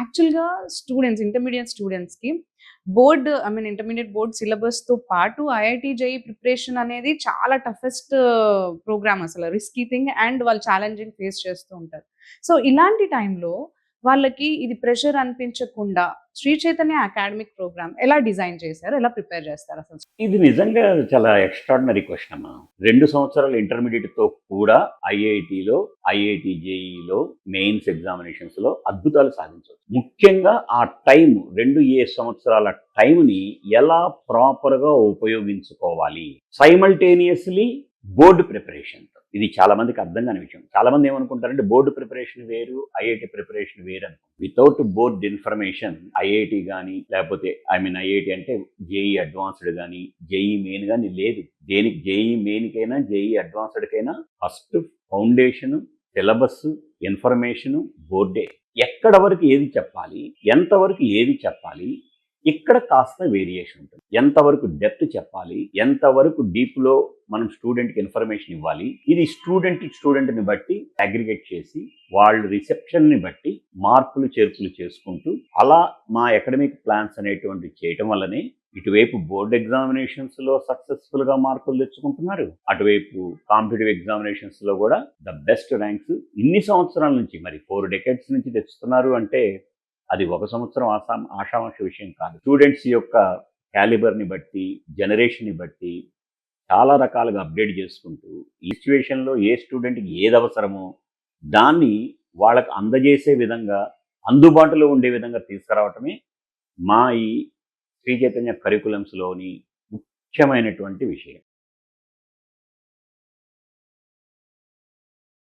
యాక్చువల్‌గా ఇంటర్మీడియేట్ స్టూడెంట్స్‌కి intermediate board సిలబస్‌తో పాటు ఐఐటీ, జేఈఈ ప్రిపరేషన్ అనేది చాలా టఫెస్ట్ ప్రోగ్రామ్ అసలు. రిస్కీ థింగ్ అండ్ వాళ్ళు ఛాలెంజింగ్ ఫేస్ చేస్తూ ఉంటారు. సో, ఇలాంటి టైంలో వాళ్ళకి ఇది ప్రెషర్ అనిపించకుండా శ్రీ చైతన్య అకాడమిక్ ప్రోగ్రామ్ ఎలా డిజైన్ చేశారు? ఎలా ప్రిపేర్ చేస్తారసలు? ఇది నిజంగా చాలా ఎక్స్ట్రాడినరీ క్వెషన్ అమ్మా. 2 సంవత్సరాల ఇంటర్మీడియట్‌తో కూడా ఐఐటీలో, ఐఐటీ జేఈఈలో మెయిన్స్ ఎగ్జామినేషన్స్‌లో అద్భుతాలు సాధించవచ్చు. ముఖ్యంగా ఆ టైం 2 సంవత్సరాల టైంని ఎలా ప్రాపర్‌గా ఉపయోగించుకోవాలి. Simultaneously board preparation. ఇది చాలా మందికి అర్థం కాని విషయం. చాలా మంది ఏమనుకుంటారంటే బోర్డు ప్రిపరేషన్ వేరు, ఐఐటీ ప్రిపరేషన్ వేరు అని. వితౌట్ బోర్డ్ ఇన్ఫర్మేషన్ ఐఐటీ కానీ లేకపోతే ఐఐటీ అంటే జేఈ అడ్వాన్స్డ్ కానీ జేఈ మెయిన్ కానీ లేదు. దేనికి జేఈ మెయిన్కైనా జేఈ అడ్వాన్స్డ్కైనా ఫస్ట్ ఫౌండేషన్, సిలబస్, ఇన్ఫర్మేషన్ బోర్డే. ఎక్కడ వరకు ఏది చెప్పాలి, ఎంతవరకు ఏది చెప్పాలి, ఇక్కడ కాస్త వేరియేషన్ ఉంటుంది. ఎంతవరకు డెప్త్ చెప్పాలి, ఎంతవరకు డీప్లో మనం స్టూడెంట్కి ఇన్ఫర్మేషన్ ఇవ్వాలి, ఇది స్టూడెంట్ని బట్టి అగ్రిగేట్ చేసి వాళ్ళ రిసెప్షన్ని బట్టి మార్పులు చేర్పులు చేసుకుంటూ అలా మా అకాడమిక్ ప్లాన్స్ అనేటువంటివి చేయటం వల్లనే ఇటువైపు బోర్డ్ ఎగ్జామినేషన్స్లో సక్సెస్ఫుల్గా మార్కులు తెచ్చుకుంటున్నారు, అటువైపు కాంపిటేటివ్ ఎగ్జామినేషన్స్లో కూడా ద బెస్ట్ ర్యాంక్స్ ఇన్ని సంవత్సరాల నుంచి మరి 4 డెకేడ్స్ నుంచి తెచ్చుతున్నారు అంటే అది ఒక సంవత్సరం ఆషామాష విషయం కాదు. స్టూడెంట్స్ యొక్క క్యాలిబర్ని బట్టి, జనరేషన్ని బట్టి చాలా రకాలుగా అప్డేట్ చేసుకుంటూ ఈ సిచ్యువేషన్లో ఏ స్టూడెంట్కి ఏది అవసరమో దాన్ని వాళ్ళకు అందజేసే విధంగా, అందుబాటులో ఉండే విధంగా తీసుకురావటమే మా ఈ శ్రీ చైతన్య కరికులమ్స్లోని ముఖ్యమైనటువంటి విషయం.